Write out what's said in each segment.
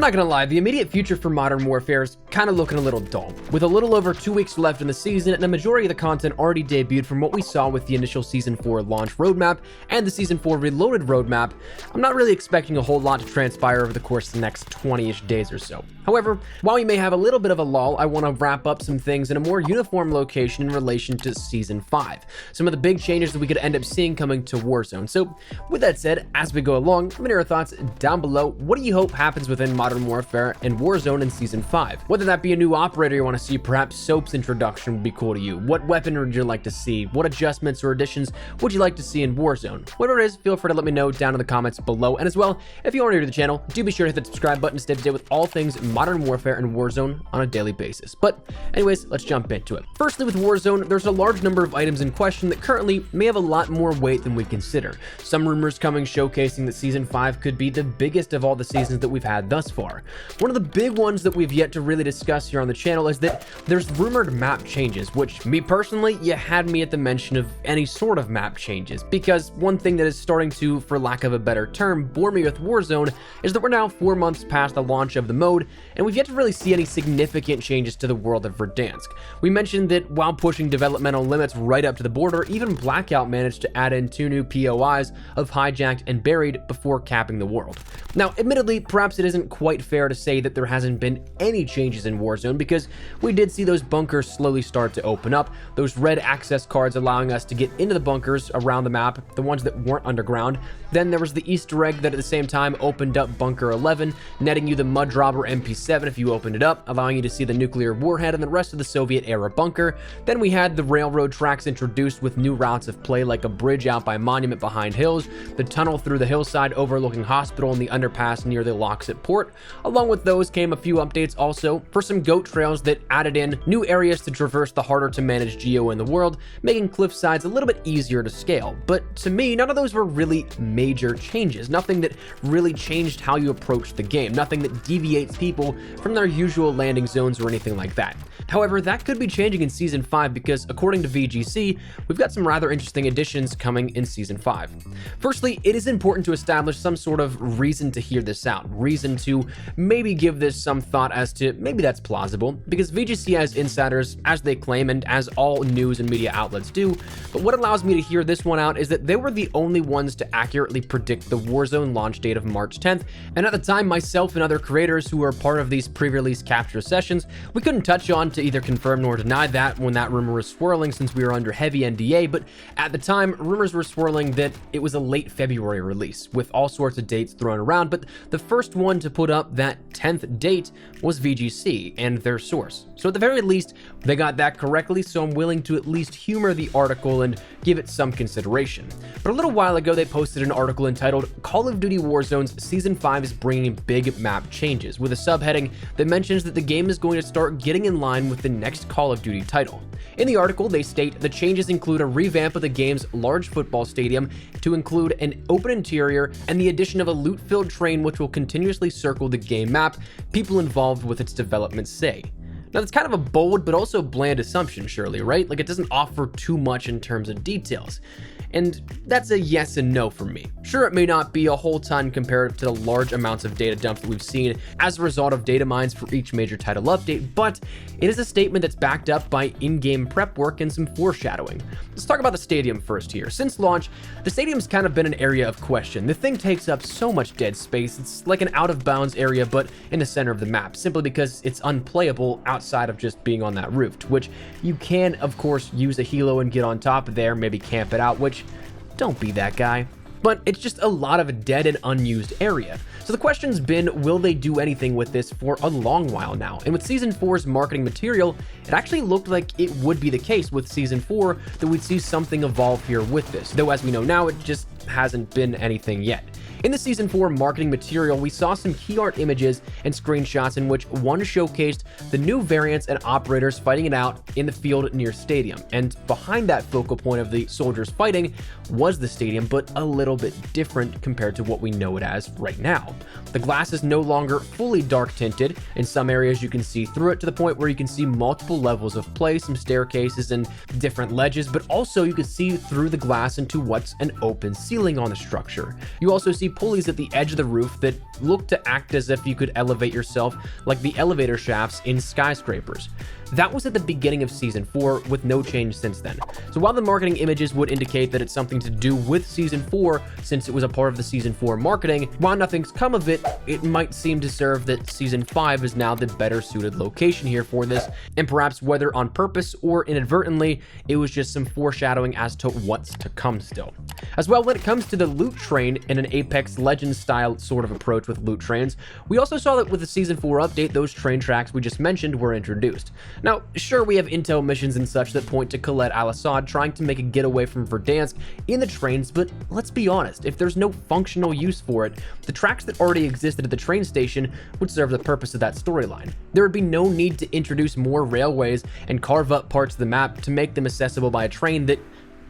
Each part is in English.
not gonna lie, the immediate future for Modern Warfare is kind of looking a little dull. With a little over 2 weeks left in the season and a majority of the content already debuted from what we saw with the initial Season 4 launch roadmap and the Season 4 Reloaded roadmap, I'm not really expecting a whole lot to transpire over the course of the next 20-ish days or so. However, while we may have a little bit of a lull, I want to wrap up some things in a more uniform location in relation to Season 5. Some of the big changes that we could end up seeing coming to Warzone. So with that said, as we go along, let me know your thoughts down below. What do you hope happens within Modern Warfare and Warzone in Season 5? Whether that be a new operator you want to see, perhaps Soap's introduction would be cool to you. What weapon would you like to see? What adjustments or additions would you like to see in Warzone? Whatever it is, feel free to let me know down in the comments below. And as well, if you are new to the channel, do be sure to hit the subscribe button to stay up to date with all things Modern Warfare and Warzone on a daily basis. But anyways, let's jump into it. Firstly, with Warzone, there's a large number of items in question that currently may have a lot more weight than we consider. Some rumors coming showcasing that Season 5 could be the biggest of all the seasons that we've had thus far. One of the big ones that we've yet to really discuss here on the channel is that there's rumored map changes, which me personally, you had me at the mention of any sort of map changes, because one thing that is starting to, for lack of a better term, bore me with Warzone is that we're now 4 months past the launch of the mode, and we've yet to really see any significant changes to the world of Verdansk. We mentioned that while pushing developmental limits right up to the border, even Blackout managed to add in 2 new POIs of Hijacked and Buried before capping the world. Now, admittedly, perhaps it isn't quite fair to say that there hasn't been any changes in Warzone, because we did see those bunkers slowly start to open up, those red access cards allowing us to get into the bunkers around the map, the ones that weren't underground. Then there was the Easter egg that at the same time opened up Bunker 11, netting you the Mud Robber MP7 if you opened it up, allowing you to see the nuclear warhead and the rest of the Soviet-era bunker. Then we had the railroad tracks introduced with new routes of play, like a bridge out by Monument behind hills, the tunnel through the hillside overlooking Hospital, and the underpass near the locks at Port. Along with those came a few updates also for some goat trails that added in new areas to traverse the harder to manage geo in the world, making cliff sides a little bit easier to scale. But to me, none of those were really major changes. Nothing that really changed how you approach the game. Nothing that deviates people from their usual landing zones or anything like that. However, that could be changing in Season 5 because, according to VGC, we've got some rather interesting additions coming in Season 5. Firstly, it is important to establish some sort of reason to hear this out, reason to maybe give this some thought as to maybe that's plausible, because VGC has insiders, as they claim, and as all news and media outlets do. But what allows me to hear this one out is that they were the only ones to accurately predict the Warzone launch date of March 10th, and at the time, myself and other creators who were part of these pre-release capture sessions, we couldn't touch on to either confirm nor deny that when that rumor was swirling, since we were under heavy NDA. But at the time, rumors were swirling that it was a late February release, with all sorts of dates thrown around. But the first one to put up that 10th date was VGC and their source. So at the very least, they got that correctly, so I'm willing to at least humor the article and give it some consideration. But a little while ago, they posted an article entitled "Call of Duty Warzone's Season 5 is bringing big map changes," with a subheading that mentions that the game is going to start getting in line with the next Call of Duty title. In the article, they state the changes include a revamp of the game's large football stadium to include an open interior and the addition of a loot-filled train which will continuously circle the game map, people involved with its development say. Now, that's kind of a bold but also bland assumption, surely, right? Like, it doesn't offer too much in terms of details. And that's a yes and no for me. Sure, it may not be a whole ton compared to the large amounts of data dumps that we've seen as a result of data mines for each major title update, but it is a statement that's backed up by in-game prep work and some foreshadowing. Let's talk about the stadium first here. Since launch, the stadium's kind of been an area of question. The thing takes up so much dead space. It's like an out-of-bounds area, but in the center of the map, simply because it's unplayable outside of just being on that roof, to which you can, of course, use a helo and get on top of there, maybe camp it out, which don't be that guy. But it's just a lot of a dead and unused area. So the question's been, will they do anything with this for a long while now? And with Season 4's marketing material, it actually looked like it would be the case with Season 4 that we'd see something evolve here with this. Though as we know now, it just hasn't been anything yet. In the Season 4 marketing material, we saw some key art images and screenshots in which one showcased the new variants and operators fighting it out in the field near Stadium. And behind that focal point of the soldiers fighting was the stadium, but a little bit different compared to what we know it as right now. The glass is no longer fully dark tinted. In some areas, you can see through it to the point where you can see multiple levels of play, some staircases and different ledges, but also you can see through the glass into what's an open ceiling on the structure. You also see pulleys at the edge of the roof that look to act as if you could elevate yourself like the elevator shafts in skyscrapers. That was at the beginning of Season 4, with no change since then. So while the marketing images would indicate that it's something to do with Season 4, since it was a part of the Season 4 marketing, while nothing's come of it, it might seem to serve that Season 5 is now the better suited location here for this, and perhaps whether on purpose or inadvertently, it was just some foreshadowing as to what's to come still. As well, when it comes to the loot train in an Apex Legends style sort of approach with loot trains, we also saw that with the Season 4 update, those train tracks we just mentioned were introduced. Now, sure, we have intel missions and such that point to Khaled al-Assad trying to make a getaway from Verdansk in the trains, but let's be honest, if there's no functional use for it, the tracks that already existed at the train station would serve the purpose of that storyline. There would be no need to introduce more railways and carve up parts of the map to make them accessible by a train that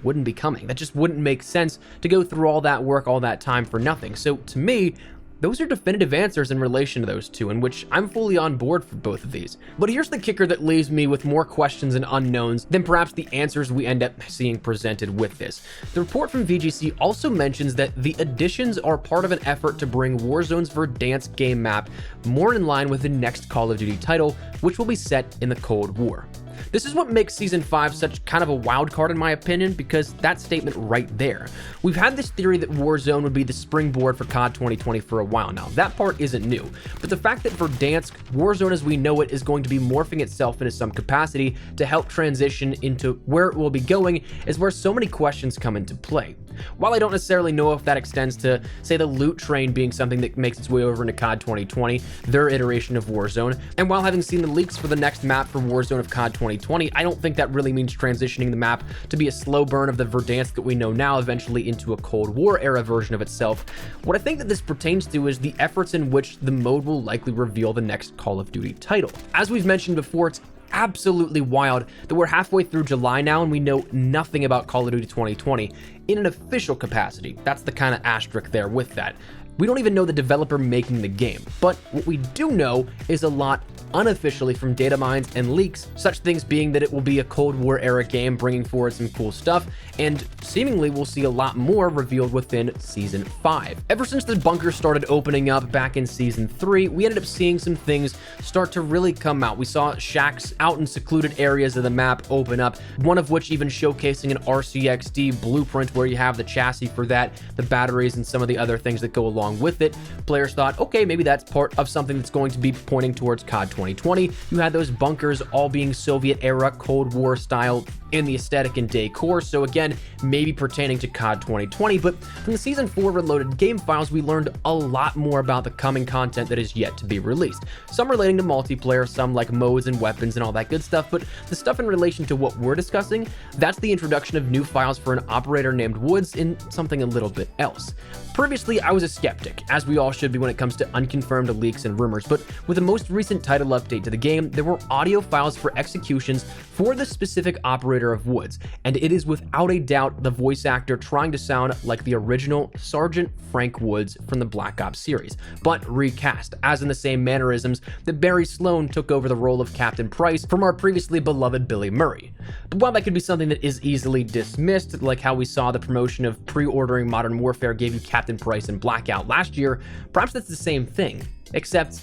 wouldn't be coming. That just wouldn't make sense to go through all that work, all that time for nothing. So to me, those are definitive answers in relation to those two, in which I'm fully on board for both of these. But here's the kicker that leaves me with more questions and unknowns than perhaps the answers we end up seeing presented with this. The report from VGC also mentions that the additions are part of an effort to bring Warzone's Verdansk game map more in line with the next Call of Duty title, which will be set in the Cold War. This is what makes Season 5 such kind of a wild card in my opinion, because that statement right there. We've had this theory that Warzone would be the springboard for COD 2020 for a while now. That part isn't new, but the fact that Verdansk, Warzone as we know it, is going to be morphing itself into some capacity to help transition into where it will be going is where so many questions come into play. While I don't necessarily know if that extends to, say, the loot train being something that makes its way over into COD 2020, their iteration of Warzone, and while having seen the leaks for the next map for Warzone of COD 2020, I don't think that really means transitioning the map to be a slow burn of the Verdansk that we know now eventually into a Cold War era version of itself. What I think that this pertains to is the efforts in which the mode will likely reveal the next Call of Duty title. As we've mentioned before, it's absolutely wild that we're halfway through July now and we know nothing about Call of Duty 2020 in an official capacity. That's the kind of asterisk there with that. We don't even know the developer making the game, but what we do know is a lot unofficially from data mines and leaks, such things being that it will be a Cold War era game bringing forward some cool stuff, and seemingly we'll see a lot more revealed within Season 5. Ever since the bunkers started opening up back in Season 3, we ended up seeing some things start to really come out. We saw shacks out in secluded areas of the map open up, one of which even showcasing an RCXD blueprint where you have the chassis for that, the batteries, and some of the other things that go along with it. Players thought, okay, maybe that's part of something that's going to be pointing towards COD 2020. You had those bunkers all being Soviet era Cold War style in the aesthetic and decor, so again, maybe pertaining to COD 2020, but from the Season 4 Reloaded game files, we learned a lot more about the coming content that is yet to be released. Some relating to multiplayer, some like modes and weapons and all that good stuff, but the stuff in relation to what we're discussing, that's the introduction of new files for an operator named Woods in something a little bit else. Previously, I was a skeptic, as we all should be when it comes to unconfirmed leaks and rumors, but with the most recent title update to the game, there were audio files for executions for the specific operator of Woods, and it is without a doubt the voice actor trying to sound like the original Sergeant Frank Woods from the Black Ops series, but recast, as in the same mannerisms that Barry Sloan took over the role of Captain Price from our previously beloved Billy Murray. But while that could be something that is easily dismissed, like how we saw the promotion of pre-ordering Modern Warfare gave you Captain Price and Blackout last year, perhaps that's the same thing, except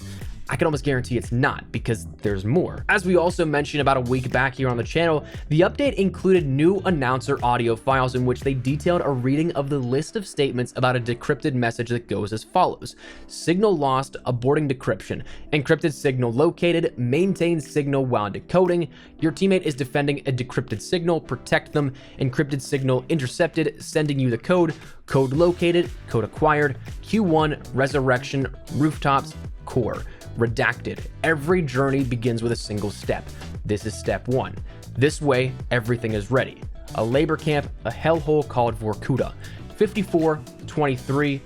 I can almost guarantee it's not, because there's more. As we also mentioned about a week back here on the channel, the update included new announcer audio files in which they detailed a reading of the list of statements about a decrypted message that goes as follows: signal lost, aborting decryption, encrypted signal located, maintain signal while decoding, your teammate is defending a decrypted signal, protect them, encrypted signal intercepted, sending you the code, code located, code acquired, Q1, resurrection, rooftops, core. Redacted. Every journey begins with a single step. This is step 1. This way, everything is ready. A labor camp, a hellhole called Vorkuta. 54, 23,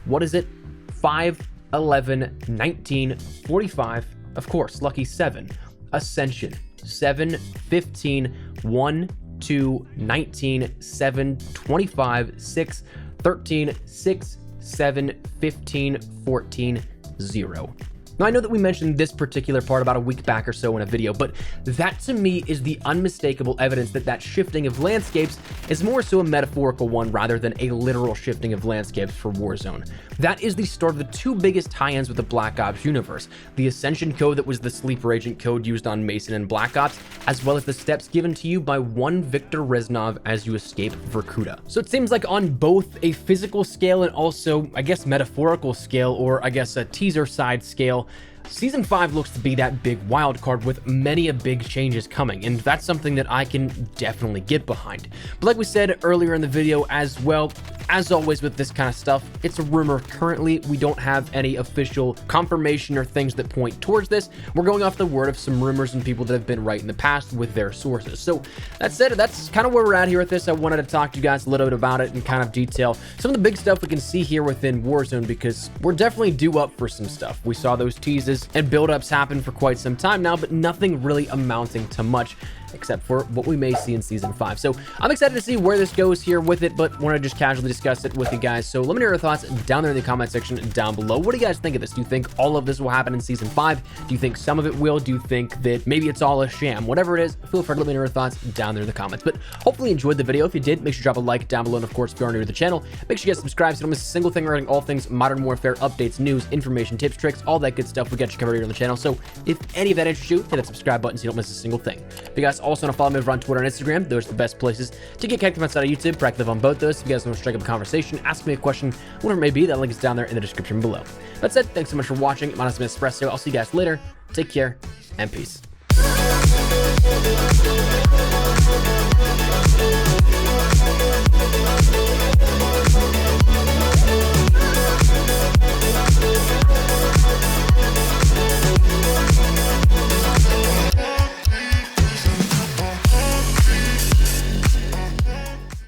what is it? 5, 11, 19, 45, of course, lucky 7. Ascension. 7, 15, 1, 2, 19, 7, 25, 6, 13, 6, 7, 15, 14, 0. Now, I know that we mentioned this particular part about a week back or so in a video, but that to me is the unmistakable evidence that that shifting of landscapes is more so a metaphorical one rather than a literal shifting of landscapes for Warzone. That is the start of the two biggest tie-ins with the Black Ops universe, the Ascension code that was the sleeper agent code used on Mason and Black Ops, as well as the steps given to you by one Viktor Reznov as you escape Vorkuta. So it seems like on both a physical scale and also, I guess, metaphorical scale, or I guess a teaser side scale, Season 5 looks to be that big wild card with many big changes coming, and that's something that I can definitely get behind. But like we said earlier in the video as well, as always with this kind of stuff, it's a rumor. Currently, we don't have any official confirmation or things that point towards this. We're going off the word of some rumors and people that have been right in the past with their sources. So that said, that's kind of where we're at here with this. I wanted to talk to you guys a little bit about it and kind of detail some of the big stuff we can see here within Warzone, because we're definitely due up for some stuff. We saw those teases and build-ups happen for quite some time now, but nothing really amounting to much except for what we may see in Season 5. So I'm excited to see where this goes here with it, but want to just casually discuss it with you guys. So let me know your thoughts down there in the comment section down below. What do you guys think of this? Do you think all of this will happen in Season 5? Do you think some of it will? Do you think that maybe it's all a sham? Whatever it is, feel free to let me know your thoughts down there in the comments. But hopefully you enjoyed the video. If you did, make sure to drop a like down below. And of course, if you are new to the channel, make sure you guys subscribe so you don't miss a single thing regarding all things Modern Warfare, updates, news, information, tips, tricks, all that good stuff we got you covered here on the channel. So if any of that interests you, hit that subscribe button so you don't miss a single thing. If you guys also want to follow me over on Twitter and Instagram, those are the best places to get connected outside of YouTube. Proactive on both those. If you guys want to strike up a conversation, ask me a question, whatever it may be, that link is down there in the description below. That said, thanks so much for watching. My name is Espresso. I'll see you guys later. Take care and peace.